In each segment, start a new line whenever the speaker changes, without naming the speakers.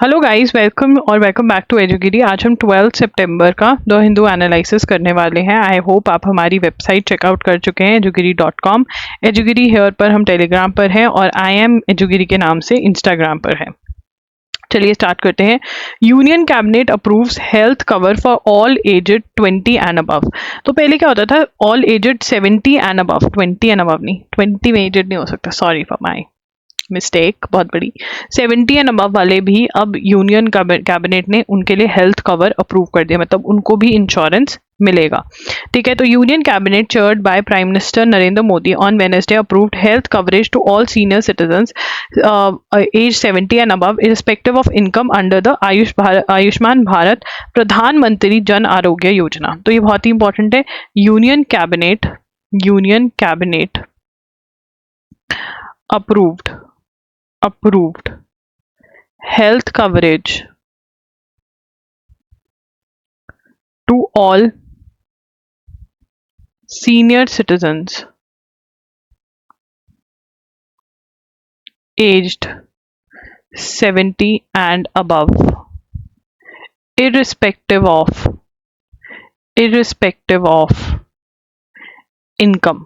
Hello guys, welcome back to एजुगिरी। आज हम 12 सितंबर का द हिंदू एनालिसिस करने वाले हैं। आई होप आप हमारी वेबसाइट चेकआउट कर चुके हैं edugiry.com। एजुगिरी हेयर पर हम टेलीग्राम पर हैं और आई एम एजुगिरी के नाम से इंस्टाग्राम पर है। चलिए स्टार्ट करते हैं। Union cabinet approves health cover for all aged 20 and above. तो पहले क्या होता था, all aged 70 and above, 20 and above नहीं, 20 में एजेड नहीं हो सकता, सॉरी फॉर माई मिस्टेक, बहुत बड़ी। 70 एंड अबव वाले भी अब यूनियन कैबिनेट ने उनके लिए हेल्थ कवर अप्रूव कर दिया, मतलब उनको भी इंश्योरेंस मिलेगा। ठीक है, तो union cabinet chaired by prime minister Narendra Modi on Wednesday approved health coverage to all senior citizens as 70 and above irrespective of income under the Ayushman Bharat प्रधानमंत्री जन आरोग्य योजना। तो ये बहुत ही इंपॉर्टेंट है। Union cabinet approved health coverage to all senior citizens aged 70 and above irrespective of income।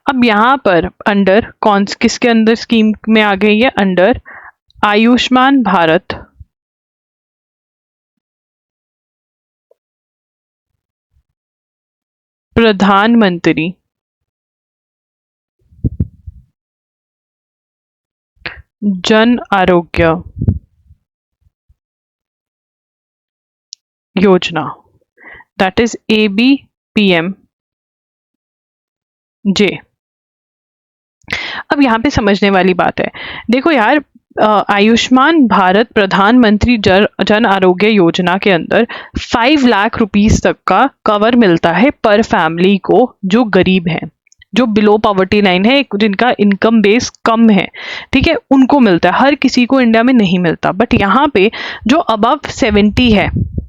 अब यहाँ पर under किसके अंदर स्कीम में आ गई है? अंडर आयुष्मान भारत प्रधानमंत्री Jan Arogya Yojana, that is ABPMJ। अब यहाँ पे समझने वाली बात है, देखो यार, आयुष्मान भारत प्रधानमंत्री जन आरोग्य योजना के अंदर 5 लाख रुपीस तक का कवर मिलता है पर फैमिली को, जो गरीब हैं, जो बिलो पॉवर्टी लाइन है, जिनका इनकम बेस कम है, ठीक है, उनको मिलता है। हर किसी को इंडिया में नहीं मिलता। बट यहाँ पे जो अबव 70 है,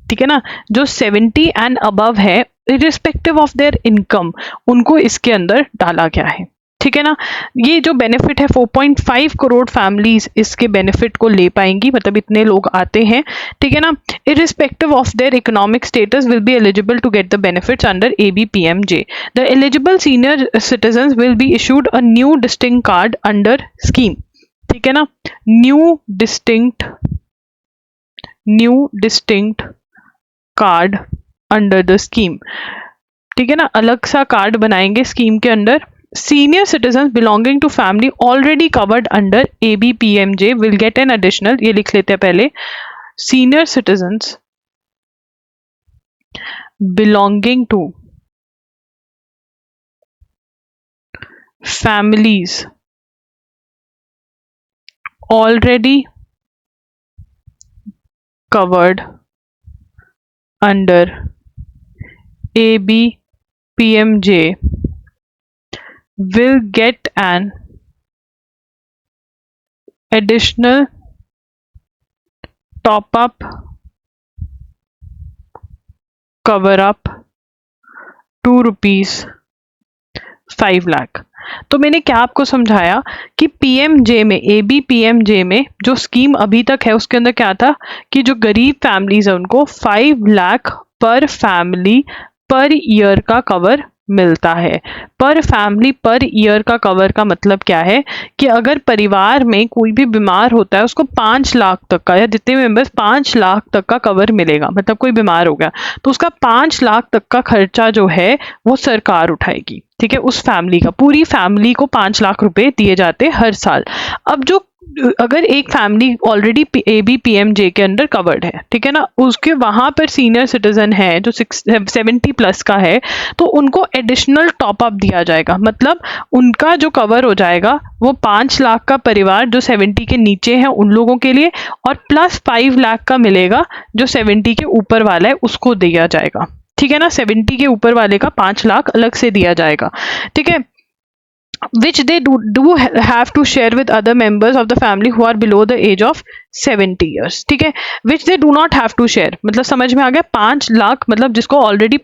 ठीक है ना, जो 70 एंड अबव है, इरिस्पेक्टिव ऑफ देयर इनकम, उनको इसके अंदर डाला गया है। ठीक है ना, ये जो बेनिफिट है 4.5 करोड़ फैमिलीज इसके बेनिफिट को ले पाएंगी, मतलब इतने लोग आते हैं। ठीक है ना, irrespective of their economic status will be eligible to get the benefits under ABPMJ। The eligible senior citizen will be issued a new distinct card under scheme. ठीक है ना, new distinct card under the scheme. ठीक है ना, अलग सा card बनाएंगे scheme के अंदर। Senior citizens belonging to family already covered under ABPMJ will get an additional, ये लिख लेते हैं पहले, senior citizens belonging to families already covered under ABPMJ will get an additional top-up cover-up ₹5 lakh. तो मैंने क्या आपको समझाया कि PMJ में, ABPMJ में जो स्कीम अभी तक है उसके अंदर क्या था कि जो गरीब फैमिलीज है उनको 5 लाख पर फैमिली पर ईयर का कवर मिलता है। पर फैमिली पर ईयर का कवर का मतलब क्या है कि अगर परिवार में कोई भी बीमार होता है उसको 5 लाख तक का, या जितने मेंबर्स 5 लाख तक का कवर मिलेगा। मतलब कोई बीमार हो गया तो उसका 5 लाख तक का खर्चा जो है वो सरकार उठाएगी। ठीक है, उस फैमिली का, पूरी फैमिली को 5 लाख रुपए दिए जाते हर साल। अब जो अगर एक फैमिली ऑलरेडी ABPMJ के अंडर कवर्ड है, ठीक है ना, उसके वहां पर सीनियर सिटीजन है जो 70 प्लस का है, तो उनको एडिशनल टॉप अप दिया जाएगा। मतलब उनका जो कवर हो जाएगा वो 5 लाख का परिवार जो 70 के नीचे है उन लोगों के लिए, और प्लस 5 लाख का मिलेगा जो 70 के ऊपर वाला है उसको दिया जाएगा। ठीक है ना, 70 के ऊपर वाले का 5 लाख अलग से दिया जाएगा। ठीक है, which they do have to share with other members of the family who are below the age of 70 years। ठीक है, which they do not have to share, मतलब समझ में आ गया। 5 लाख मतलब जिसको ऑलरेडी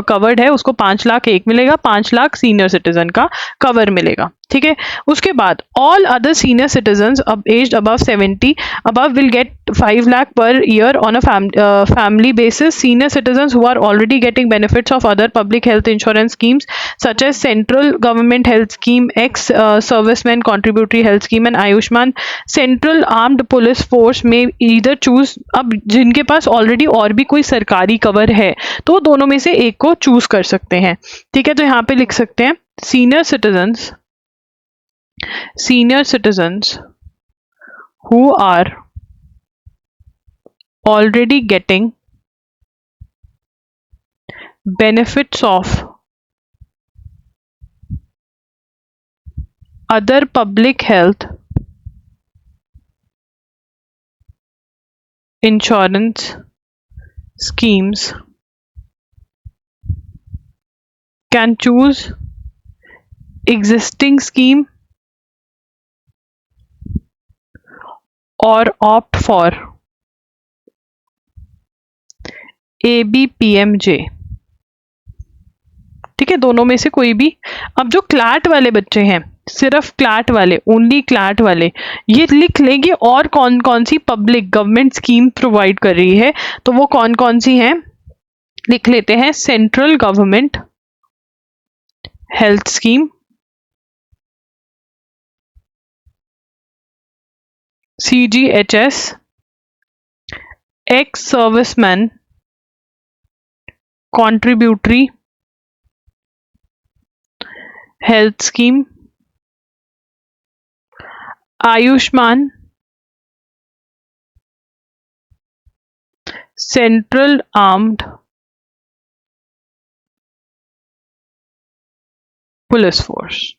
कवर्ड है उसको 5 लाख एक मिलेगा, 5 लाख सीनियर सिटीजन का कवर मिलेगा। ठीक है। उसके बाद all other senior citizens aged above 70 above will get 5 lakh per year on a family basis. Senior citizens who are already getting benefits of other public health insurance schemes such as central government health scheme, ex servicemen contributory health scheme and Ayushman central armed police force may either choose. अब जिनके पास already और भी कोई सरकारी cover है तो वो दोनों में से एक को चूज कर सकते हैं, ठीक है। तो यहाँ पे लिख सकते हैं senior citizens who are already getting benefits of other public health insurance schemes can choose existing scheme or opt for ABPMJ, ठीक है। दोनों में से कोई भी। अब जो क्लैट वाले बच्चे हैं, सिर्फ क्लैट वाले, ओनली क्लैट वाले, ये लिख लेंगे और कौन कौन सी पब्लिक गवर्नमेंट स्कीम प्रोवाइड कर रही है, तो वो कौन कौन सी हैं लिख लेते हैं। Central government health scheme, CGHS, ex serviceman contributory health scheme, Ayushman central armed police force,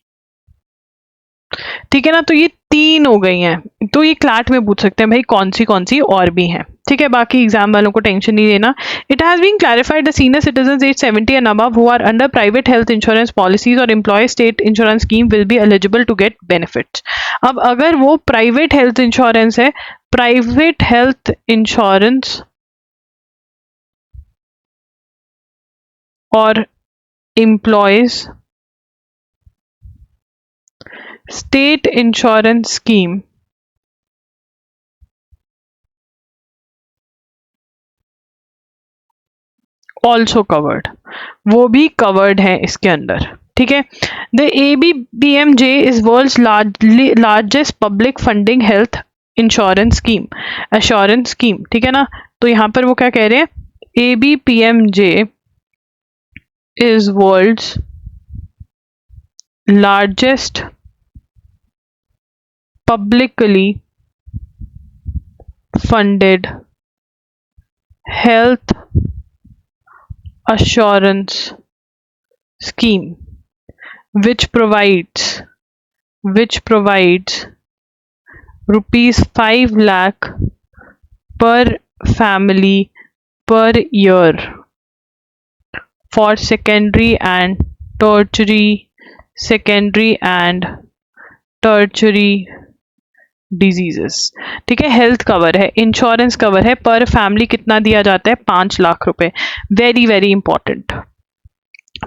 ठीक है ना। तो ये 3 हो गई हैं। तो ये क्लैट में पूछ सकते हैं भाई कौन सी और भी हैं, ठीक है। बाकी एग्जाम वालों को टेंशन नहीं लेना। It has been clarified the senior citizen age 70 and above who are under private health insurance policies और employee state insurance scheme will be eligible to get benefits. अब अगर वो प्राइवेट हेल्थ इंश्योरेंस है, private health insurance और employees state insurance scheme also covered, वो भी covered है इसके अंदर, ठीक है। The ABPMJ is world's largest public funding health insurance scheme, ठीक है ना। तो यहाँ पर वो क्या कह रहे हैं, ABPMJ is world's largest publicly funded health assurance scheme which provides rupees 5 lakh per family per year for secondary and tertiary diseases, ठीक है। हेल्थ कवर है, इंश्योरेंस कवर है, पर फैमिली कितना दिया जाता है, 5 लाख रुपए। वेरी वेरी इंपॉर्टेंट,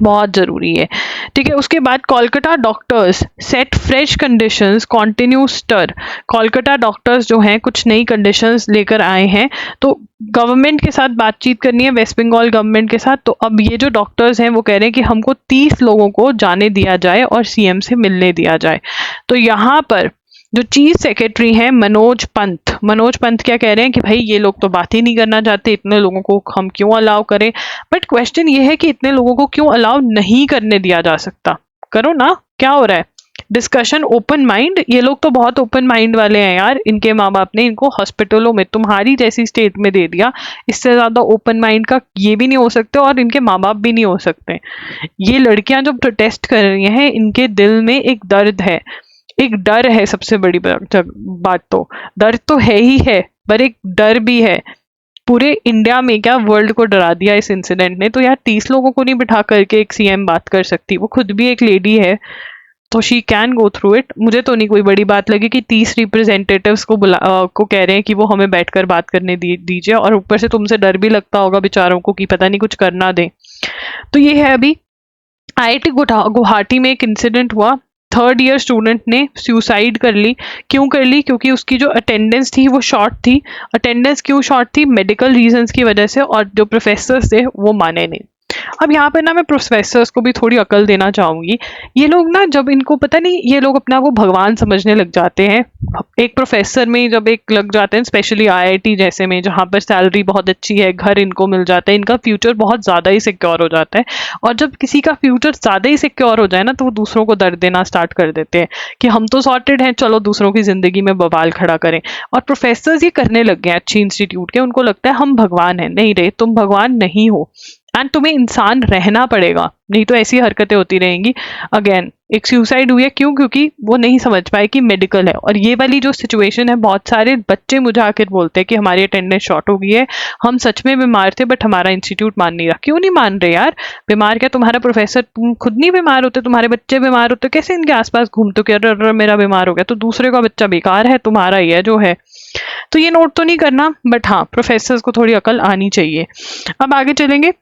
बहुत जरूरी है, ठीक है। उसके बाद Kolkata doctors set fresh conditions continue stir. Kolkata doctors जो हैं कुछ नई कंडीशंस लेकर आए हैं, तो गवर्नमेंट के साथ बातचीत करनी है, वेस्ट बंगाल गवर्नमेंट के साथ। तो अब ये जो डॉक्टर्स हैं वो कह रहे हैं कि हमको 30 लोगों को जाने दिया जाए और CM से मिलने दिया जाए। तो यहाँ पर जो चीफ सेक्रेटरी हैं मनोज पंत क्या कह रहे हैं कि भाई ये लोग तो बात ही नहीं करना चाहते, इतने लोगों को हम क्यों अलाउ करें। बट क्वेश्चन ये है कि इतने लोगों को क्यों अलाउ नहीं करने दिया जा सकता, करो ना, क्या हो रहा है। डिस्कशन ओपन माइंड, ये लोग तो बहुत ओपन माइंड वाले हैं यार। इनके माँ बाप ने इनको हॉस्पिटलों में तुम्हारी जैसी स्टेट में दे दिया, इससे ज्यादा ओपन माइंड का ये भी नहीं हो सकते और इनके माँ बाप भी नहीं हो सकते। ये लड़कियां जो प्रोटेस्ट कर रही हैं, इनके दिल में एक दर्द है, एक डर है। सबसे बड़ी बात तो दर्द तो है ही है, पर एक डर भी है। पूरे इंडिया में क्या वर्ल्ड को डरा दिया इस इंसिडेंट ने। तो यार 30 लोगों को नहीं बिठा करके एक CM बात कर सकती, वो खुद भी एक लेडी है, तो she can go through it. मुझे तो नहीं कोई बड़ी बात लगी कि 30 रिप्रेजेंटेटिव्स को कह रहे हैं कि वो हमें बैठकर बात करने दीजिए, और ऊपर से तुमसे डर भी लगता होगा बेचारों को कि पता नहीं कुछ करना दें। तो ये है अभी IIT गुवाहाटी में एक इंसिडेंट हुआ, थर्ड ईयर स्टूडेंट ने सुसाइड कर ली। क्यों कर ली? क्योंकि उसकी जो अटेंडेंस थी वो शॉर्ट थी। अटेंडेंस क्यों शॉर्ट थी? मेडिकल रीजंस की वजह से, और जो प्रोफेसर्स थे वो माने नहीं। अब यहाँ पे ना मैं प्रोफेसर्स को भी थोड़ी अकल देना चाहूंगी। ये लोग ना, जब इनको पता नहीं, ये लोग अपने आप को भगवान समझने लग जाते हैं। एक प्रोफेसर में जब एक लग जाते हैं, स्पेशली आईआईटी जैसे में, जहाँ पर सैलरी बहुत अच्छी है, घर इनको मिल जाता है, इनका फ्यूचर बहुत ज़्यादा ही सिक्योर हो जाता है। और जब किसी का फ्यूचर ज़्यादा ही सिक्योर हो जाए ना, तो वो दूसरों को दर्द देना स्टार्ट कर देते हैं कि हम तो सॉर्टेड हैं, चलो दूसरों की ज़िंदगी में बवाल खड़ा करें। और प्रोफेसर्स ये करने लग गए हैं अच्छी इंस्टीट्यूट के। उनको लगता है हम भगवान हैं। नहीं रे, तुम भगवान नहीं हो, एंड तुम्हें इंसान रहना पड़ेगा, नहीं तो ऐसी हरकतें होती रहेंगी। अगेन एक सुसाइड हुई है, क्यों? क्योंकि वो नहीं समझ पाए कि मेडिकल है। और ये वाली जो सिचुएशन है, बहुत सारे बच्चे मुझे आकर बोलते हैं कि हमारी अटेंडेंस शॉर्ट हो गई है, हम सच में बीमार थे बट हमारा इंस्टीट्यूट मान नहीं रहा। क्यों नहीं मान रहे यार? बीमार क्या तुम्हारा प्रोफेसर? तुम खुद नहीं बीमार होते, तुम्हारे बच्चे बीमार होते, कैसे इनके आसपास घूमते हो कि अरे मेरा बीमार हो गया? तो दूसरे का बच्चा बेकार है, तुम्हारा ही है जो है। तो ये नोट तो नहीं करना, बट हाँ, प्रोफेसर्स को थोड़ी अकल आनी चाहिए। अब आगे चलेंगे।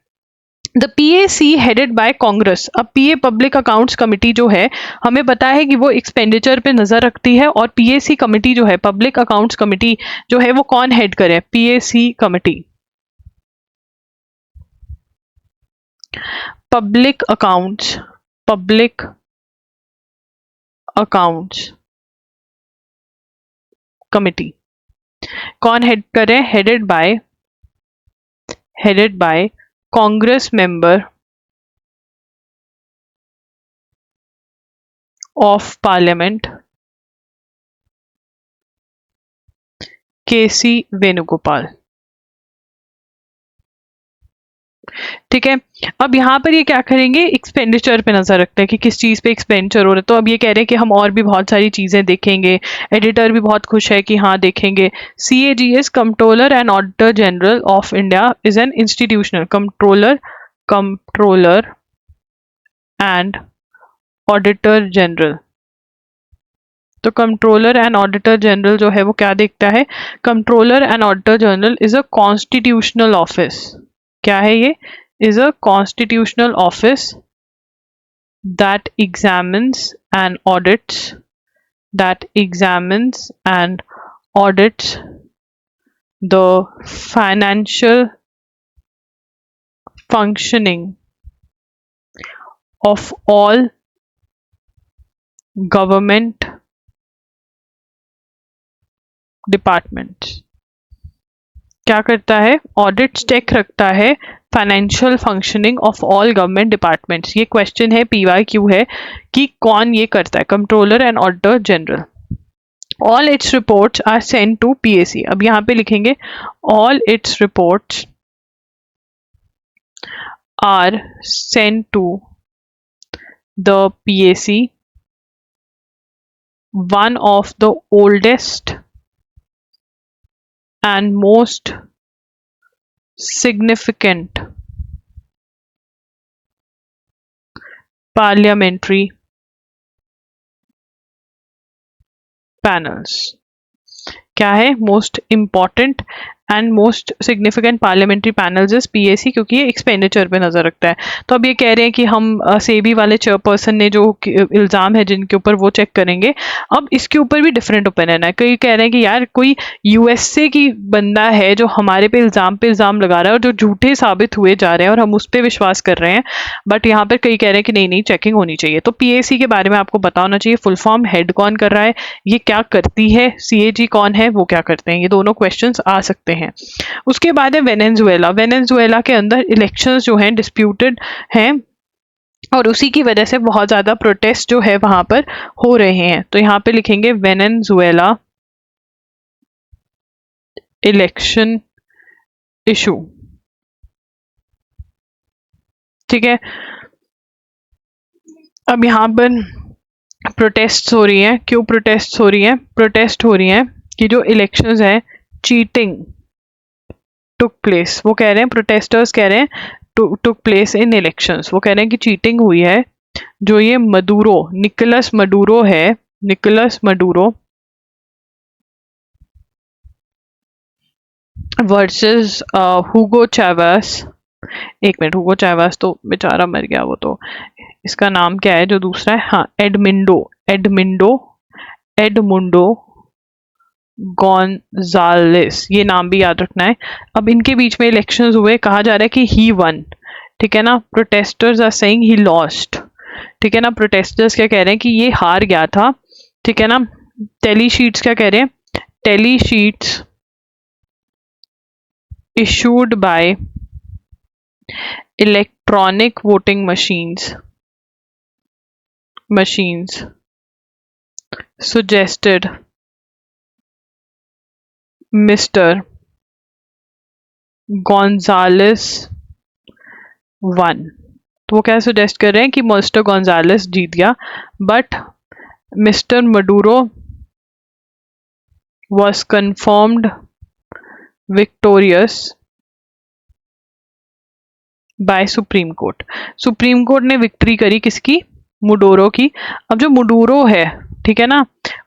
The PAC headed by Congress. अब PA पब्लिक अकाउंट्स कमेटी जो है, हमें पता है कि वो एक्सपेंडिचर पे नजर रखती है। और PAC कमेटी जो है, पब्लिक अकाउंट्स कमेटी जो है, वो कौन हेड करे? PAC committee, public accounts committee कौन हेड करे? Headed by Congress member of parliament KC Venugopal. ठीक है। अब यहाँ पर ये क्या करेंगे? एक्सपेंडिचर पे नजर रखते हैं कि किस चीज पे एक्सपेंडिचर हो रहा है। तो अब ये कह रहे हैं कि हम और भी बहुत सारी चीजें देखेंगे। एडिटर भी बहुत खुश है कि हाँ देखेंगे। CAGS controller and auditor general of India is an institutional controller and auditor general. तो कंट्रोलर एंड ऑडिटर जनरल जो है वो क्या देखता है? Controller and auditor general is a constitutional office. क्या है ये? Is a constitutional office that examines and audits the financial functioning of all government departments। क्या करता है? ऑडिट चेक रखता है financial functioning of all government departments. ये question है, PYQ है, कि कौन ये करता है? Controller and auditor general. All its reports are send to PAC। अब यहाँ पे लिखेंगे all its reports are send to the PAC, one of the oldest and most significant parliamentary panels। क्या है? Most important and most significant parliamentary panels is PAC, क्योंकि ये expenditure पे नजर रखता है। तो अब ये कह रहे हैं कि हम सेबी वाले चेयरपर्सन ने जो इल्जाम है जिनके ऊपर, वो चेक करेंगे। अब इसके ऊपर भी डिफरेंट ओपिनियन है। कई कह रहे हैं कि यार कोई USA की बंदा है जो हमारे पे इल्जाम लगा रहा है और जो झूठे साबित हुए जा रहे हैं और हम उस पर विश्वास कर रहे हैं। बट यहाँ पर कई कह रहे हैं कि नहीं नहीं, चेकिंग होनी चाहिए। तो PAC के बारे में आपको पता होना चाहिए। फुल फॉर्म, हेड कौन कर रहा है, ये क्या करती है, CAG कौन है, वो क्या करते हैं। ये दोनों क्वेश्चंस आ सकते हैं। उसके बाद है वेनेजुएला। वेनेजुएला के अंदर इलेक्शंस जो हैं डिस्प्यूटेड हैं, और उसी की वजह से बहुत ज्यादा प्रोटेस्ट जो है वहां पर हो रहे हैं। तो यहाँ पे लिखेंगे वेनेजुएला इलेक्शन इशू। ठीक है। अब यहाँ पर प्रोटेस्ट हो रही है। क्यों प्रोटेस्ट हो रही है? प्रोटेस्ट हो रही है कि जो इलेक्शंस है, चीटिंग टुक प्लेस। वो कह रहे हैं, प्रोटेस्टर्स कह रहे हैं टुक प्लेस इन इलेक्शंस। वो कह रहे हैं कि चीटिंग हुई है। जो ये निकोलस मडूरो है, निकोलस मडूरो वर्सेस हुगो चावेस एक मिनट रुको, चाइवास तो बेचारा मर गया वो तो। इसका नाम क्या है जो दूसरा है? हाँ, एडमिंडो, एडमिंडो, एडमुंडो गॉन्जालेस, ये नाम भी याद रखना है। अब इनके बीच में इलेक्शंस हुए, कहा जा रहा है कि ही वन, ठीक है ना। Protesters are saying he lost, ठीक है ना। प्रोटेस्टर्स क्या कह रहे हैं कि ये हार गया था, ठीक है ना। टेली शीट्स क्या कह रहे हैं? Tally sheets issued by electronic voting machines suggested Mr. Gonzalez won। तो वो क्या सजेस्ट कर रहे हैं कि मिस्टर गोंजालेस जीत गया, but mister Maduro was confirmed victorious by supreme court. Supreme court ने विक्ट्री करी किसकी? मुडोरो की। अब जो मुडोरो है, ठीक है ना,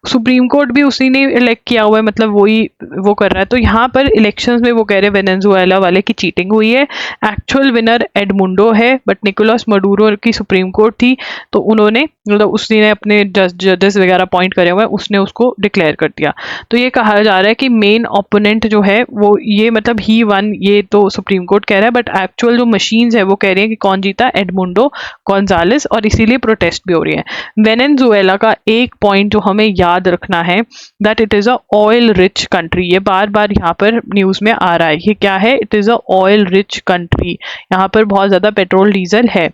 सुप्रीम कोर्ट भी उसी ने इलेक्ट किया हुआ है, मतलब वही वो कर रहा है। तो यहाँ पर इलेक्शंस में वो कह रहे हैं वेनेजुएला वाले की चीटिंग हुई है। एक्चुअल विनर एडमुंडो है, बट निकोलस मडूरो की सुप्रीम कोर्ट थी, तो उन्होंने मतलब उसी ने अपने जजेस वगैरह अपॉइंट करे हुए हैं, उसने उसको डिक्लेयर कर दिया। तो ये कहा जा रहा है कि मेन ओपोनेंट जो है वो ये मतलब ही वन, ये तो सुप्रीम कोर्ट कह रहा है, बट एक्चुअल जो मशीन्स है वो कह रही है कि कौन जीता? एडमुंडो गोंजालेस, और इसीलिए प्रोटेस्ट भी हो रही है। वेनेजुएला का एक पॉइंट जो हमें याद रखना है, that it is a oil rich country. ये बार बार यहाँ पर न्यूज में आ रहा है। ये क्या है? It is a oil rich country, यहाँ पर बहुत ज्यादा पेट्रोल डीजल है।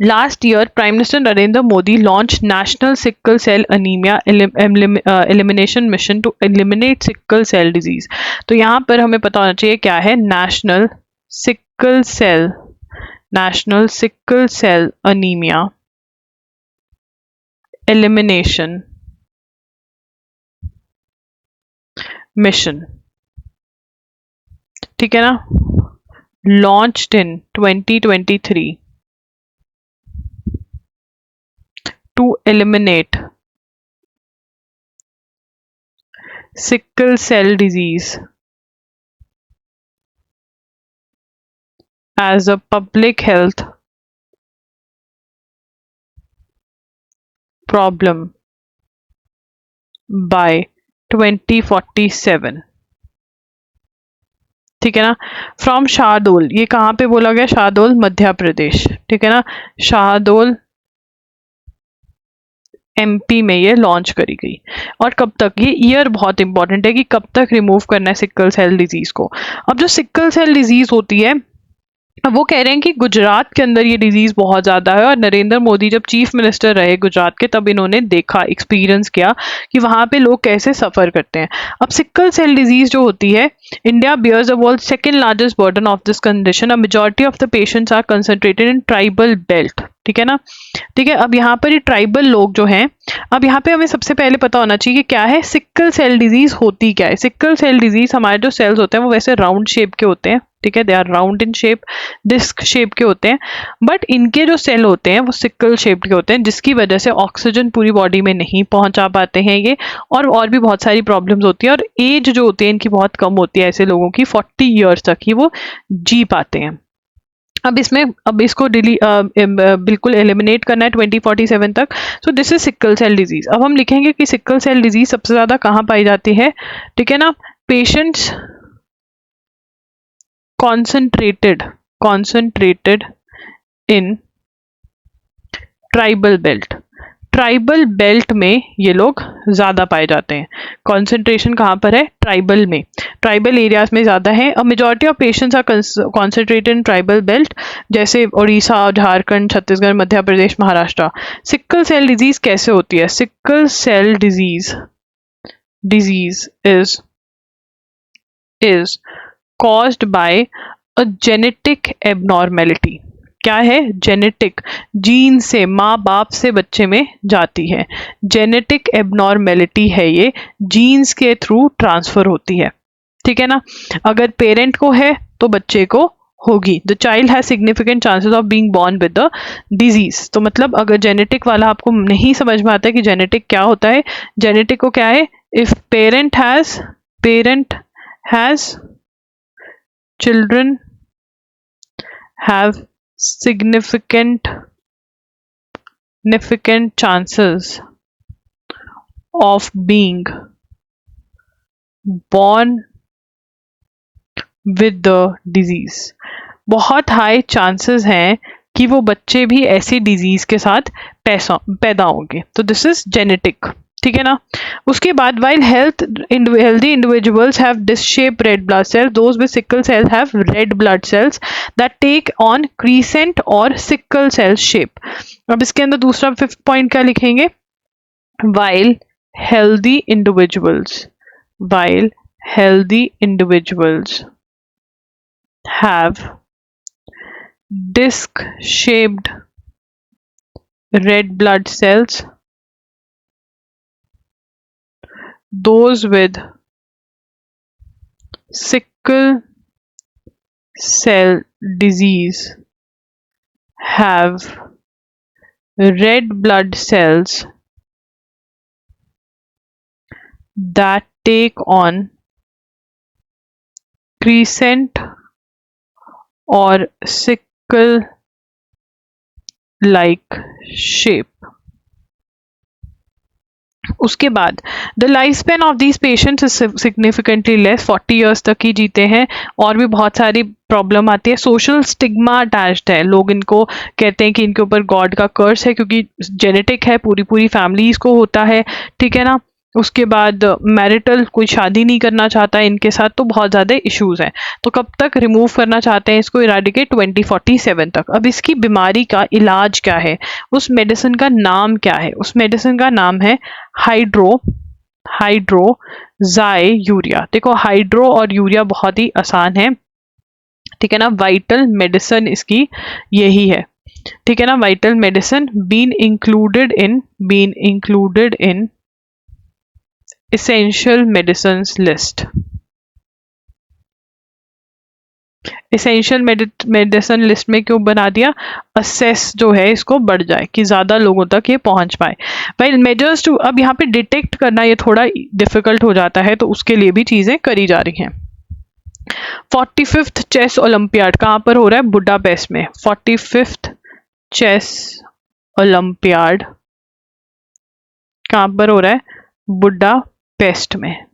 Last year, Prime Minister Narendra Modi launched National Sickle Cell Anemia Elimination Mission to eliminate sickle cell disease। तो यहाँ पर हमें पता होना चाहिए क्या है National Sickle Cell Anemia Elimination Mission, ठीक है ना, launched in 2023 to eliminate sickle cell disease as a public health problem by 2047, ठीक है ना। फ्रॉम शाहडोल, ये कहाँ पे बोला गया? शाहडोल मध्य प्रदेश, ठीक है ना। शाहडोल एमपी में ये लॉन्च करी गई। और कब तक? ये ईयर बहुत इंपॉर्टेंट है कि कब तक रिमूव करना है सिक्कल सेल डिजीज को। अब जो सिक्कल सेल डिजीज होती है, वो कह रहे हैं कि गुजरात के अंदर ये डिजीज बहुत ज्यादा है, और नरेंद्र मोदी जब चीफ मिनिस्टर रहे गुजरात के, तब इन्होंने देखा, एक्सपीरियंस किया कि वहां पे लोग कैसे सफर करते हैं। अब सिक्कल सेल डिजीज जो होती है, India bears the world second largest burden of this condition. A majority of the patients are concentrated in tribal belt, ठीक है ना। ठीक है, अब यहाँ पर ये ट्राइबल लोग जो हैं, अब यहाँ पे हमें सबसे पहले पता होना चाहिए कि क्या है सिक्कल सेल डिजीज होती क्या है। सिक्कल सेल डिजीज, हमारे जो सेल्स होते हैं वो वैसे राउंड शेप के होते हैं, ठीक है, they are round in shape, disc shape के होते हैं, बट इनके जो सेल होते हैं वो सिक्कल शेप के होते हैं, जिसकी वजह से ऑक्सीजन पूरी बॉडी में नहीं पहुंचा पाते हैं ये, और भी बहुत सारी प्रॉब्लम्स होती है। और एज जो होती है इनकी बहुत कम होती है, ऐसे लोगों की 40 ईयर्स तक ही वो जी पाते हैं। अब इसको बिल्कुल एलिमिनेट करना है 2047 तक। So this is sickle cell disease. अब हम लिखेंगे कि सिक्कल सेल डिजीज सबसे ज्यादा कहाँ पाई जाती है, ठीक है ना। Patients concentrated in tribal belt. Tribal belt में ये लोग ज्यादा पाए जाते हैं। कॉन्सेंट्रेशन कहाँ पर है? ट्राइबल में, ट्राइबल एरियाज में ज्यादा है। A majority of patients are concentrated in tribal belt, जैसे Orissa, Jharkhand, Chhattisgarh, Madhya Pradesh, Maharashtra. Sickle cell disease कैसे होती है? Sickle cell disease is caused by a genetic abnormality। क्या है? जेनेटिक, जीन से, माँ बाप से बच्चे में जाती है। जेनेटिक एबनॉर्मेलिटी है ये, जीन्स के थ्रू ट्रांसफर होती है, ठीक है ना। अगर पेरेंट को है तो बच्चे को होगी। The child has significant chances of being born with the disease. तो मतलब अगर जेनेटिक वाला आपको नहीं समझ में आता है कि जेनेटिक क्या होता है, जेनेटिक को क्या है? If parent has children have significant chances of being born with the disease. बहुत हाई चांसेस हैं कि वो बच्चे भी ऐसी डिजीज के साथ पैदा होंगे. तो दिस इज जेनेटिक. ठीक है ना. उसके बाद while healthy individuals have disc-shaped red blood cells, those with sickle cell have red blood cells that take on crescent or sickle cell shape. अब इसके अंदर दूसरा 5th पॉइंट क्या लिखेंगे? while healthy individuals have disc-shaped red blood cells, those with sickle cell disease have red blood cells that take on crescent or sickle like shape. उसके बाद the life span of these patients is significantly less. 40 years तक ही जीते हैं. और भी बहुत सारी problem आती है. सोशल स्टिग्मा अटैच्ड है. लोग इनको कहते हैं कि इनके ऊपर गॉड का कर्स है क्योंकि जेनेटिक है, पूरी फैमिलीज को होता है. ठीक है ना. उसके बाद मैरिटल, कोई शादी नहीं करना चाहता है इनके साथ. तो बहुत ज़्यादा इश्यूज हैं. तो कब तक रिमूव करना चाहते हैं इसको? इराडिकेट 2047 तक. अब इसकी बीमारी का इलाज क्या है? उस मेडिसिन का नाम क्या है? उस मेडिसिन का नाम है हाइड्रोक्साईयूरिया. देखो हाइड्रो और यूरिया बहुत ही आसान है. ठीक है ना. वाइटल मेडिसिन इसकी यही है. ठीक है ना. Vital medicine been included in essential medicines list. essential medicine list में क्यों बना दिया? assess जो है इसको बढ़ जाए कि ज्यादा लोगों तक ये पहुंच पाए. while measures to, अब यहाँ पे डिटेक्ट करना ये थोड़ा डिफिकल्ट हो जाता है तो उसके लिए भी चीजें करी जा रही हैं. 45th चेस ओलंपियाड कहाँ पर हो रहा है? बुडापेस्ट में. 45th चेस ओलंपियाड कहाँ पर हो रहा है? बुडापेस्ट में.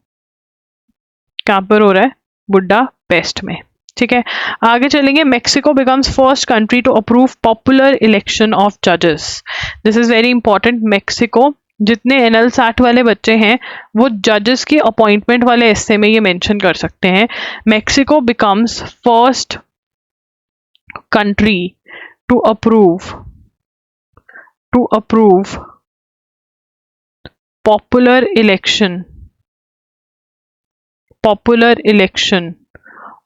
कहाँ पर हो रहा है? बुडापेस्ट में. ठीक है. आगे चलेंगे. Mexico becomes first country to approve popular election of जजेस. This is very important. Mexico, जितने NL-SAT वाले बच्चे हैं वो जजेस की अपॉइंटमेंट वाले हिस्से में ये मेंशन कर सकते हैं. Mexico becomes first country to approve popular election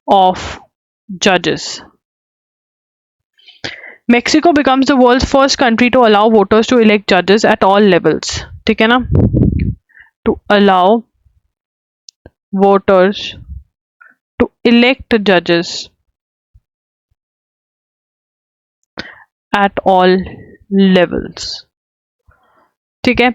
of judges. Mexico becomes the world's first country to allow voters to elect judges at all levels. ठीक है ना. To allow voters to elect judges at all levels. ठीक है.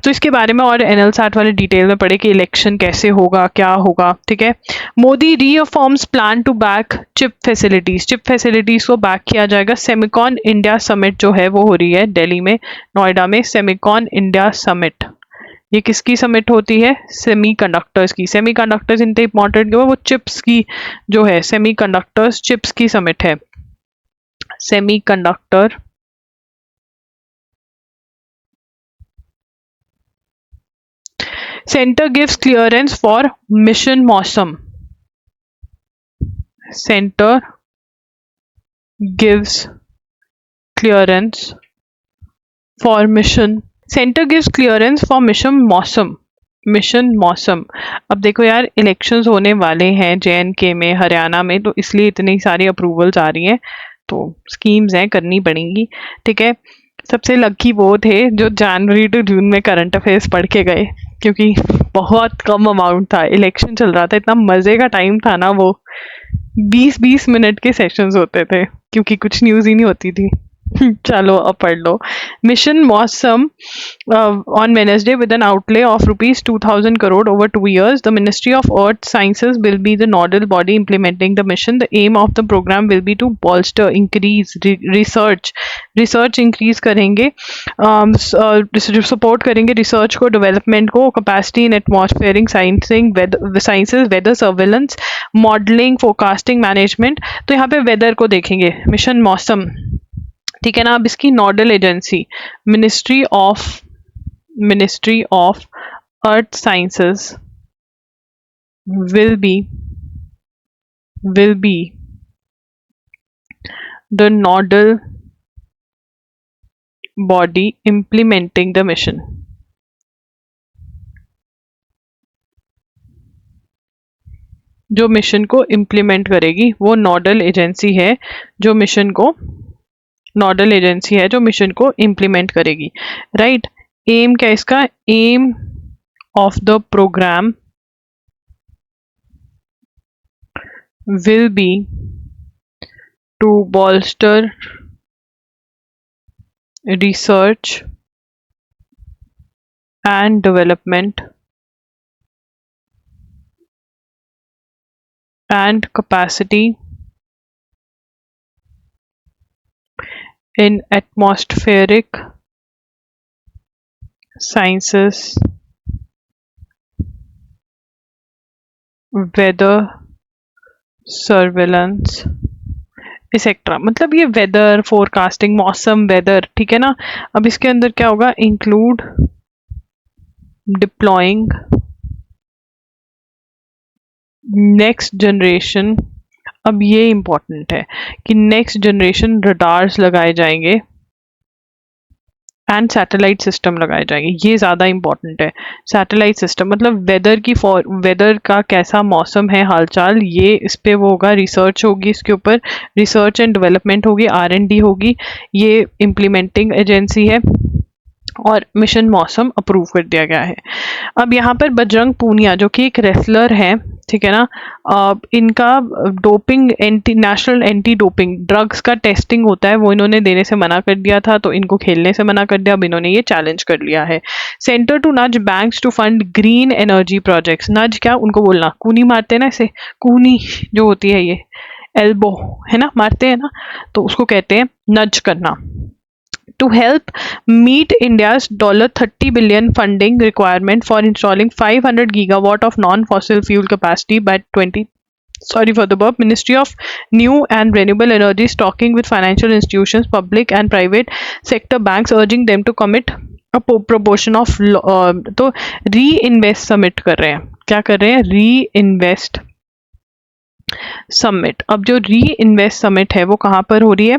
तो इसके बारे में और NL-SAT वाले डिटेल में पढ़े कि इलेक्शन कैसे होगा, क्या होगा. ठीक है. Modi reaffirms plan to back chip facilities को बैक किया जाएगा. सेमिकॉन इंडिया समिट जो है वो हो रही है दिल्ली में, नोएडा में. सेमिकॉन इंडिया समिट, ये किसकी समिट होती है? सेमीकंडक्टर्स की. सेमीकंडक्टर्स इतने इंपॉर्टेंट क्यों है? वो चिप्स की जो है, सेमीकंडक्टर्स चिप्स की समिट है. Semiconductor Center gives clearance for Mission Mosam. Center gives clearance for Mission. Center gives clearance for Mission Mosam. अब देखो यार, इलेक्शंस होने वाले हैं JNK में, हरियाणा में, तो इसलिए इतनी सारी अप्रूवल्स आ रही हैं. तो स्कीम्स हैं, करनी पड़ेंगी. ठीक है. सबसे लकी वो थे जो जनवरी टू जून में करंट अफेयर्स पढ़ के गए, क्योंकि बहुत कम अमाउंट था. इलेक्शन चल रहा था, इतना मजे का टाइम था ना. वो 20-20 मिनट के सेशंस होते थे क्योंकि कुछ न्यूज़ ही नहीं होती थी. चलो अब पढ़ लो. Mission Mawsum on Wednesday with an outlay of rupees 2000 crore over 2 years. The Ministry of Earth Sciences will be the nodal body implementing the mission. The aim of the program will be to bolster, increase research increase करेंगे, support करेंगे research को, development को, capacity in atmospheric sciences, weather surveillance, modeling, forecasting, management. तो यहाँ पे weather को देखेंगे. Mission मौसम, ठीक है ना. अब इसकी nodal agency ministry of earth sciences will be the nodal body implementing the mission. जो मिशन को इम्प्लीमेंट करेगी वो नोडल एजेंसी है जो मिशन को इम्प्लीमेंट करेगी. राइट. एम क्या इसका? Aim of the programme will be to bolster research and development and capacity in atmospheric sciences, weather surveillance etcetera. मतलब ये वेदर फोरकास्टिंग, मौसम, वेदर, ठीक है ना. अब इसके अंदर क्या होगा? Include deploying next generation. अब ये इंपॉर्टेंट है कि नेक्स्ट जनरेशन रडार्स लगाए जाएंगे एंड सैटेलाइट सिस्टम लगाए जाएंगे. ये ज़्यादा इंपॉर्टेंट है. सैटेलाइट सिस्टम मतलब वेदर का कैसा मौसम है, हालचाल, ये इस पे वो होगा. रिसर्च होगी इसके ऊपर, रिसर्च एंड डेवलपमेंट होगी, R&D होगी. ये इम्प्लीमेंटिंग एजेंसी है और मिशन मौसम अप्रूव कर दिया गया है. अब यहाँ पर बजरंग पूनिया जो कि एक रेसलर है, ठीक है ना, इनका doping national anti doping drugs का टेस्टिंग होता है वो इन्होंने देने से मना कर दिया था, तो इनको खेलने से मना कर दिया. अब इन्होंने ये चैलेंज कर लिया है. Centre to nudge banks to fund green energy projects. Nudge क्या? उनको बोलना. कूनी मारते हैं ना ऐसे, कूनी जो होती है ये एल्बो है ना, मारते हैं ना, तो उसको कहते हैं नज करना. To help meet India's $30 billion funding requirement for installing 500 gigawatt of non-fossil fuel capacity by Ministry of New and Renewable Energy is talking with financial institutions, public and private sector banks, urging them to commit a proportion of तो री-इन्वेस्ट summit कर रहे हैं. क्या कर रहे हैं? री-इन्वेस्ट summit. अब जो री इन्वेस्ट समिट है वो कहाँ पर हो रही है?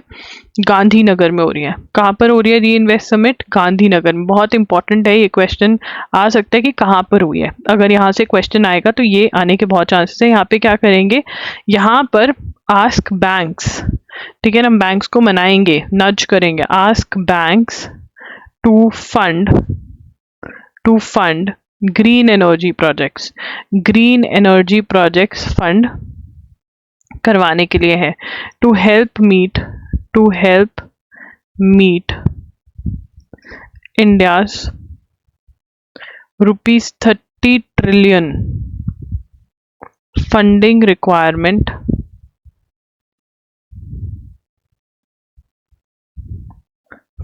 गांधीनगर में हो रही है. कहाँ पर हो रही है री इन्वेस्ट समिट? गांधीनगर में. बहुत इंपॉर्टेंट है, ये क्वेश्चन आ सकता है कि कहाँ पर हुई है. अगर यहाँ से क्वेश्चन आएगा तो ये आने के बहुत चांसेस है. यहाँ पे क्या करेंगे? यहाँ पर आस्क बैंक्स, ठीक है ना, बैंक्स को मनाएंगे, नज करेंगे. Ask banks to fund green energy projects fund करवाने के लिए है. To help meet India's ₹30 trillion funding requirement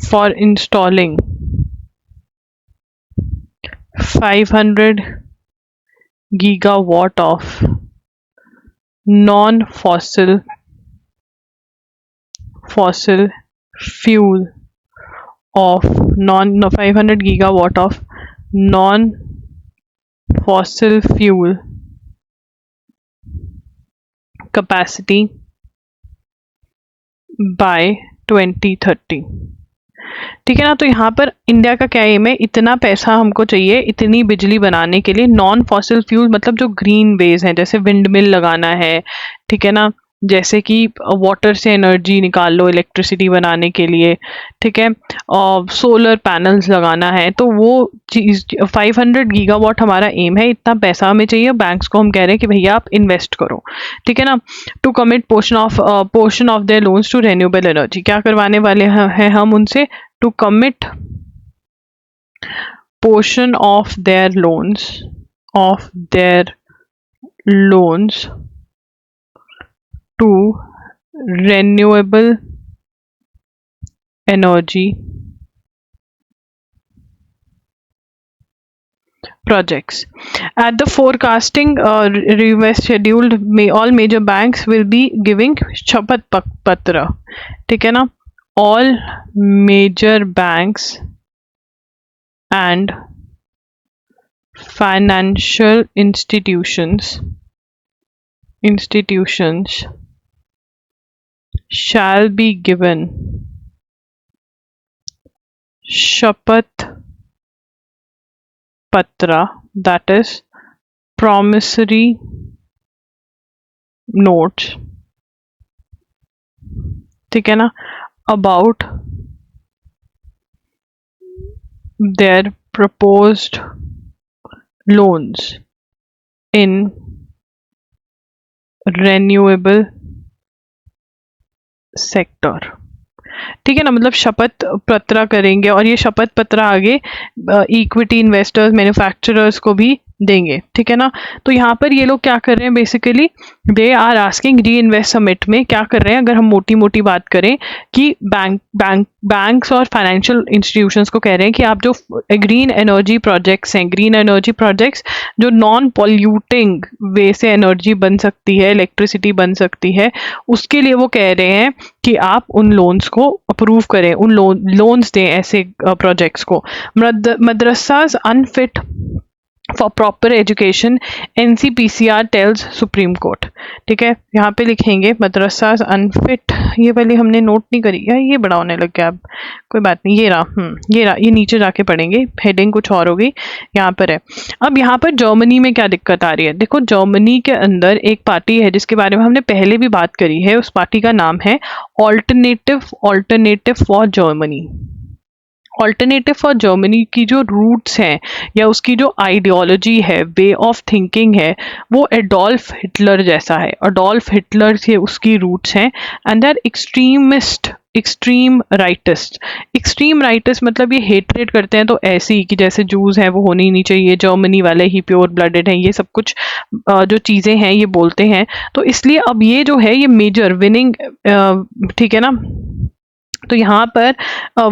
for installing 500 gigawatt of non-fossil fuel of 500 gigawatt of non-fossil fuel capacity by 2030. ठीक है ना. तो यहाँ पर इंडिया का क्या एम है? इतना पैसा हमको चाहिए इतनी बिजली बनाने के लिए. नॉन फॉसिल फ्यूल मतलब जो ग्रीन वेज हैं, जैसे विंड मिल लगाना है, ठीक है ना, जैसे कि वाटर से एनर्जी निकाल लो इलेक्ट्रिसिटी बनाने के लिए, ठीक है, और सोलर पैनल्स लगाना है, तो वो चीज़ 500 गीगावाट हमारा एम है, इतना पैसा हमें चाहिए, बैंक्स को हम कह रहे हैं कि भैया आप इन्वेस्ट करो, ठीक है ना। To commit portion of their loans to renewable energy, क्या करवाने वाले हैं हम उनसे, to commit portion of their loans to renewable energy projects. At the forecasting request scheduled, all major banks will be giving shapat patra, ठीक है ना। All major banks and financial institutions shall be given shapat patra, that is promissory notes, ठीक है ना, about their proposed loans in renewable sector, ठीक है ना। मतलब शपथ पत्र करेंगे और ये शपथ पत्र आगे इक्विटी इन्वेस्टर्स मैन्युफैक्चरर्स को भी देंगे, ठीक है ना। तो यहाँ पर ये लोग क्या कर रहे हैं, बेसिकली दे आर आस्किंग री इन्वेस्ट समिट में क्या कर रहे हैं, अगर हम मोटी मोटी बात करें कि बैंक्स और फाइनेंशियल इंस्टीट्यूशंस को कह रहे हैं कि आप जो ग्रीन एनर्जी प्रोजेक्ट्स हैं, ग्रीन एनर्जी प्रोजेक्ट्स जो नॉन पॉल्यूटिंग वे से एनर्जी बन सकती है, इलेक्ट्रिसिटी बन सकती है, उसके लिए वो कह रहे हैं कि आप उन लोन्स को अप्रूव करें, उन लोन्स दें ऐसे प्रोजेक्ट्स को। Madrasas unfit for proper education NCPCR tells supreme court, ठीक है। यहाँ पे लिखेंगे मदरसाज अनफिट, ये वाली हमने नोट नहीं करी है, ये बड़ा होने लग गया, अब कोई बात नहीं, ये रहा, ये नीचे जाके पढ़ेंगे, हेडिंग कुछ और होगी, यहाँ पर है। अब यहाँ पर जर्मनी में क्या दिक्कत आ रही है, देखो जर्मनी के अंदर एक पार्टी है जिसके बारे में हमने पहले भी बात करी है, उस पार्टी का नाम है alternative for Germany. Alternative for Germany की जो रूट्स हैं या उसकी जो आइडियोलॉजी है, वे ऑफ थिंकिंग है, वो एडोल्फ हिटलर जैसा है, एडोल्फ हिटलर से उसकी रूट्स हैं, and they extremist, extreme rightist मतलब ये हेटरेट करते हैं तो ऐसे ही कि जैसे जूस हैं वो होने ही नहीं चाहिए, जर्मनी वाले ही प्योर ब्लडेड हैं, ये सब कुछ जो चीज़ें हैं ये बोलते हैं। तो इसलिए अब ये जो है ये मेजर विनिंग, ठीक है ना। तो यहाँ पर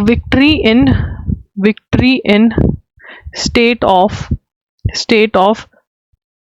victory in state of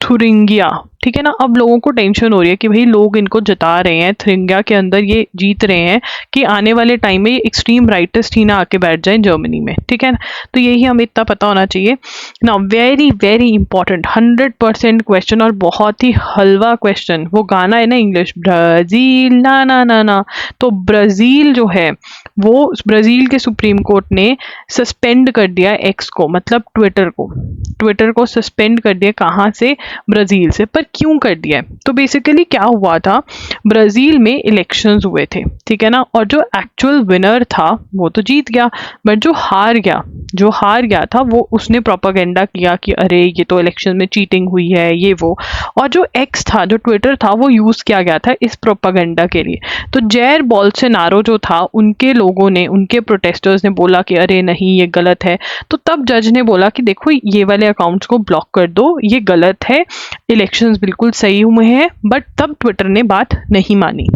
Thuringia, ठीक है ना। अब लोगों को टेंशन हो रही है कि भाई लोग इनको जता रहे हैं, थुरिंगिया के अंदर ये जीत रहे हैं कि आने वाले टाइम में ये एक्सट्रीम राइटिस्ट ही ना आके बैठ जाए जर्मनी में, ठीक है ना। तो यही हमें इतना पता होना चाहिए ना। वेरी वेरी इंपॉर्टेंट 100% क्वेश्चन और बहुत ही हलवा क्वेश्चन, वो गाना है ना इंग्लिश, ब्राजील ना ना ना ना, तो ब्राजील जो है वो ब्राजील के सुप्रीम कोर्ट ने सस्पेंड कर दिया एक्स को, मतलब ट्विटर को सस्पेंड कर दिया। कहाँ से? ब्राजील से। पर क्यों कर दिया है? तो बेसिकली क्या हुआ था, ब्राजील में इलेक्शंस हुए थे, ठीक है ना, और जो एक्चुअल विनर था वो तो जीत गया, बट जो हार गया था वो उसने प्रोपागेंडा किया कि अरे ये तो इलेक्शन में चीटिंग हुई है, ये वो। और जो एक्स था, जो ट्विटर था, वो यूज किया गया था इस प्रोपागेंडा के लिए। तो जैर बोल्सोनारो जो था, उनके लोगों ने, उनके प्रोटेस्टर्स ने बोला कि अरे नहीं ये गलत है। तो तब जज ने बोला कि देखो ये वाले अकाउंट्स को ब्लॉक कर दो, ये गलत है, इलेक्शंस बिल्कुल सही हुए हैं। बट तब ट्विटर ने बात नहीं मानी,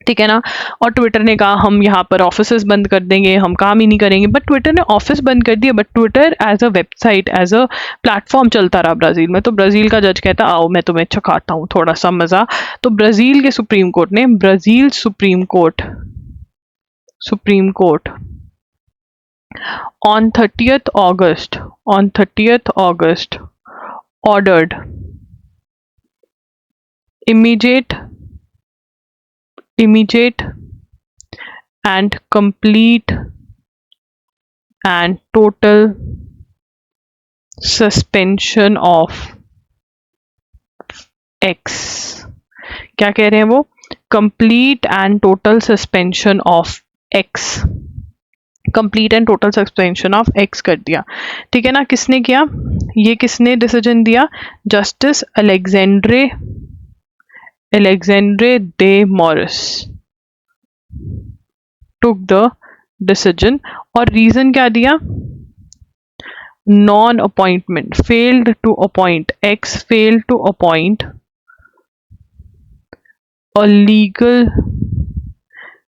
ठीक है ना। और ट्विटर ने कहा हम यहाँ पर ऑफिसेस बंद कर देंगे, हम काम ही नहीं करेंगे। बट ट्विटर ने ऑफिस बंद कर दिया, but Twitter as a website, as a platform चलता रहा ब्राजील में। तो ब्राजील का जज कहता आओ मैं तुम्हें चखाता हूँ थोड़ा सा मजा। तो ब्राजील के सुप्रीम कोर्ट ने, Brazil supreme court on 30th August ordered immediate and complete and total suspension of X। क्या कह रहे हैं वो? complete and total suspension of X, complete and total suspension of x कर दिया। ठीक है ना, किसने किया, ये किसने डिसीजन दिया, justice Alexandre de Moraes took the decision. और रीजन क्या दिया, non appointment, failed to appoint, X failed to appoint a legal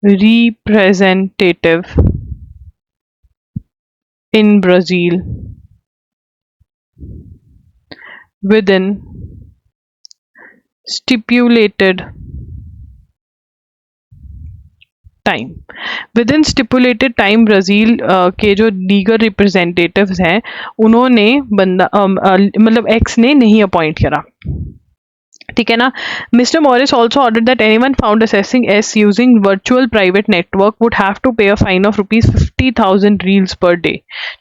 representative in Brazil within stipulated time. Within stipulated time Brazil के जो legal representatives हैं उन्होंने बंदा मतलब x ने नहीं अपॉइंट करा। ठीक है ना, mister Moraes also order that anyone found accessing X using virtual private network would have to pay a fine of ₹50,000 reais per day.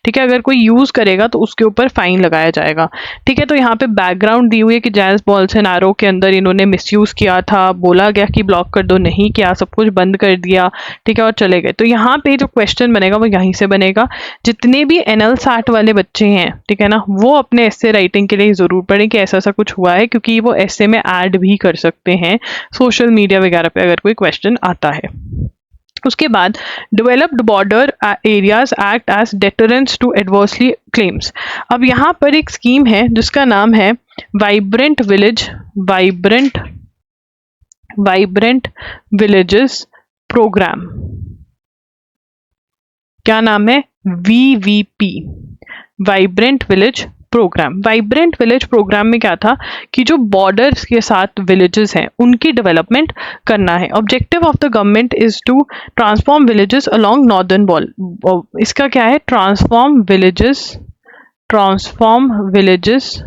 ठीक है, अगर कोई यूज करेगा तो उसके ऊपर फाइन लगाया जाएगा। ठीक है, तो यहाँ पे बैकग्राउंड दी हुई है कि जैज़ बोल्सोनारो के अंदर इन्होंने मिसयूज किया था, बोला गया कि ब्लॉक कर दो, नहीं किया, सब कुछ बंद कर दिया। ठीक है, और चले गए। तो यहाँ पे जो क्वेश्चन बनेगा वो यहीं से बनेगा। जितने भी NL-SAT वाले बच्चे हैं, ठीक है ना, वो अपने एस्से राइटिंग के लिए जरूर पढ़ें कि ऐसा ऐसा कुछ हुआ है, क्योंकि वो एस्से में ऐड भी कर सकते हैं सोशल मीडिया वगैरह पे अगर कोई क्वेश्चन आता है। उसके बाद developed border areas act as deterrence to adversely claims. अब यहाँ पर एक स्कीम है जिसका नाम है वाइब्रेंट विलेजेस प्रोग्राम। क्या नाम है, VVP, vibrant village programme. Vibrant village programme में क्या था कि जो बॉर्डर्स के साथ विलेजेस हैं उनकी डेवलपमेंट करना है। Objective of the government is to transform villages along northern ball, इसका क्या है, transform villages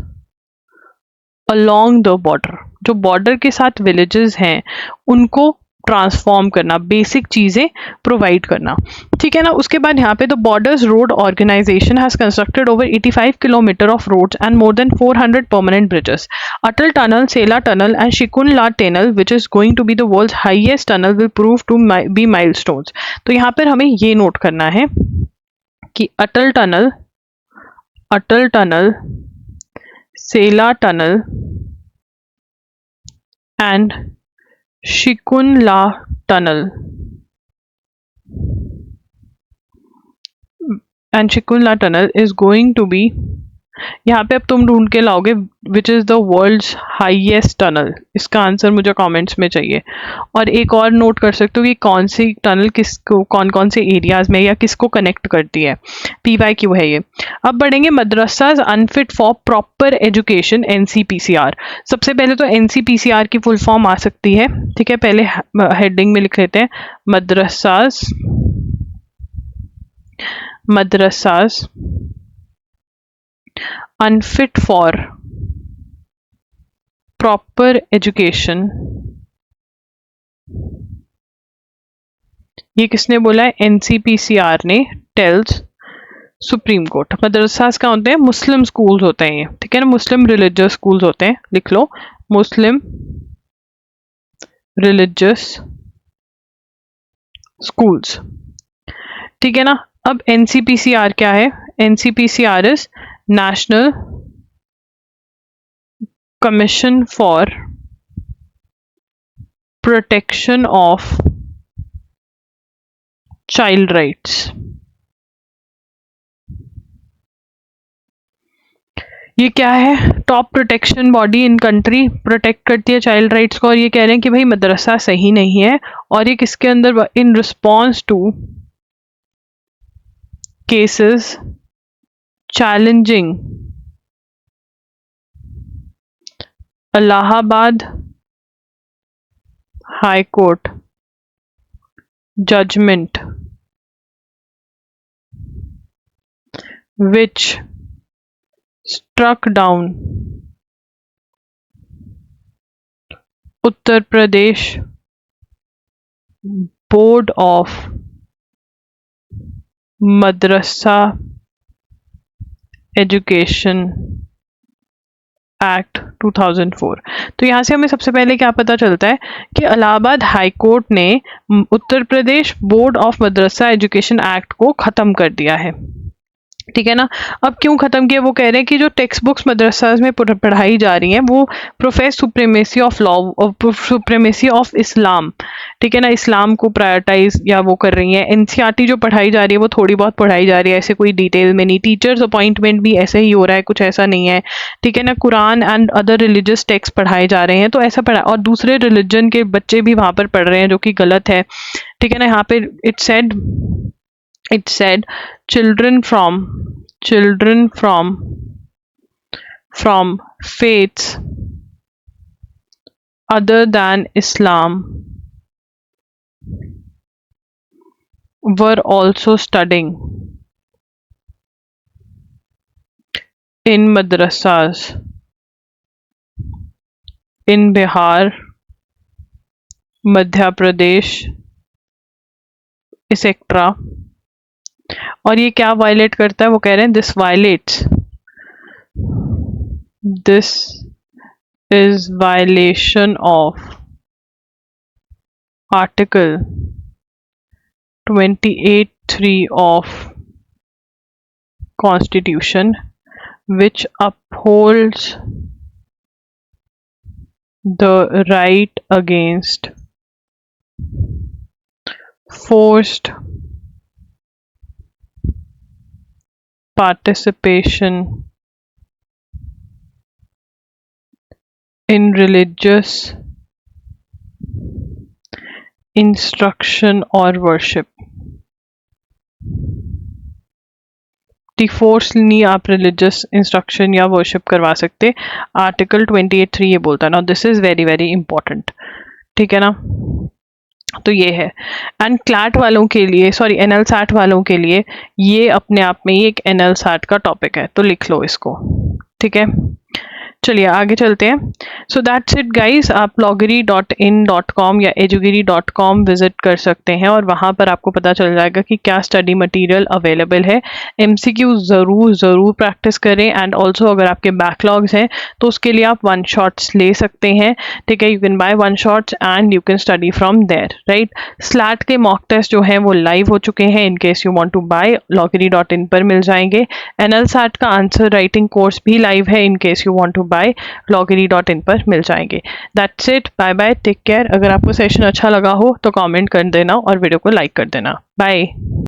along the border, जो बॉर्डर के साथ विलेजेस हैं उनको ट्रांसफॉर्म करना, बेसिक चीजें प्रोवाइड करना। ठीक है ना, उसके बाद यहाँ पे the borders road organisation has constructed over 85 kilometre of roads and more than 400 permanent bridges. Atal tunnel, Sela tunnel and Shikunla tunnel which is going to be the world's highest tunnel will prove to be milestones. तो यहाँ पर हमें ये note करना है कि Atal tunnel, Sela tunnel and Shikunla tunnel is going to be, यहाँ पे अब तुम ढूंढ के लाओगे which is the world's highest tunnel, इसका आंसर मुझे कमेंट्स में चाहिए। और एक और नोट कर सकते हो कि कौन सी टनल किसको, कौन कौन से एरियाज में या किसको कनेक्ट करती है, PYQ है ये। अब बढ़ेंगे madrasas unfit for proper education, NCPCR। सबसे पहले तो NCPCR की फुल फॉर्म आ सकती है। ठीक है, पहले हेडिंग में लिख लेते हैं मदरसाज unfit for proper education। ये किसने बोला है, NCPCR ने टेल्स सुप्रीम कोर्ट। मदरसास क्या होते हैं, मुस्लिम स्कूल्स होते हैं ये। ठीक है ना, मुस्लिम रिलीजियस स्कूल्स होते हैं, लिख लो मुस्लिम रिलीजियस स्कूल्स। ठीक है ना, अब NCPCR क्या है, NCPCR is national commission for protection of child rights. ये क्या है, top protection body in country, protect करती है चाइल्ड राइट्स को। और ये कह रहे हैं कि भाई मदरसा सही नहीं है, और ये किसके अंदर, in response to cases challenging Allahabad high court judgement which struck down Uttar Pradesh Board of Madrasa Education act 2004। तो यहाँ से हमें सबसे पहले क्या पता चलता है कि इलाहाबाद हाई कोर्ट ने Uttar Pradesh board of madrasa education act को ख़त्म कर दिया है। ठीक है ना। अब क्यों ख़त्म किया, वो कह रहे हैं कि जो टेक्स्ट बुक्स मदरसाज में पढ़ाई जा रही हैं वो profess supremacy of law, supremacy of Islam, ठीक है ना, इस्लाम को प्रायोरिटाइज या वो कर रही हैं। एनसीईआरटी जो पढ़ाई जा रही है वो थोड़ी बहुत पढ़ाई जा रही है, ऐसे कोई डिटेल में नहीं। टीचर्स अपॉइंटमेंट भी ऐसे ही हो रहा है, कुछ ऐसा नहीं है, ठीक है ना। Quran and other religious text पढ़ाए जा रहे हैं, तो ऐसा पढ़ा, और दूसरे रिलीजन के बच्चे भी वहाँ पर पढ़ रहे हैं, जो कि गलत है, ठीक है ना। यहाँ पे it said children from faiths other than Islam were also studying in madrasas in Bihar, Madhya Pradesh, etc. और ये क्या वायलेट करता है, वो कह रहे हैं this is violation of article 28(3) of constitution which upholds the right against forced participation in religious instruction or worship। Force नहीं आप रिलीजियस इंस्ट्रक्शन या वर्शिप करवा सकते, आर्टिकल 28(3) ये बोलता है ना। This is very very important, ठीक है ना। तो ये है। एंड क्लैट वालों के लिए, सॉरी एनएल सैट वालों के लिए ये अपने आप में ही एक एनएल सैट का टॉपिक है, तो लिख लो इसको, ठीक है। चलिए आगे चलते हैं। सो दैट्स इट गाइस, आप loggery.in.com या edugiri.com विजिट कर सकते हैं और वहाँ पर आपको पता चल जाएगा कि क्या स्टडी मटेरियल अवेलेबल है। MCQ ज़रूर प्रैक्टिस करें, एंड ऑल्सो अगर आपके बैकलॉग्स हैं तो उसके लिए आप 1 शॉट्स ले सकते हैं, ठीक है। You can buy 1 shots and you can study from there, right. SLAT के मॉक टेस्ट जो हैं वो लाइव हो चुके हैं, in case you want to buy loggery.in पर मिल जाएंगे। एनएल सैट का आंसर राइटिंग कोर्स भी लाइव है, in case you want to buy loggery.in पर मिल जाएंगे। That's it, bye bye, take care. अगर आपको सेशन अच्छा लगा हो तो कमेंट कर देना और वीडियो को लाइक कर देना। बाय।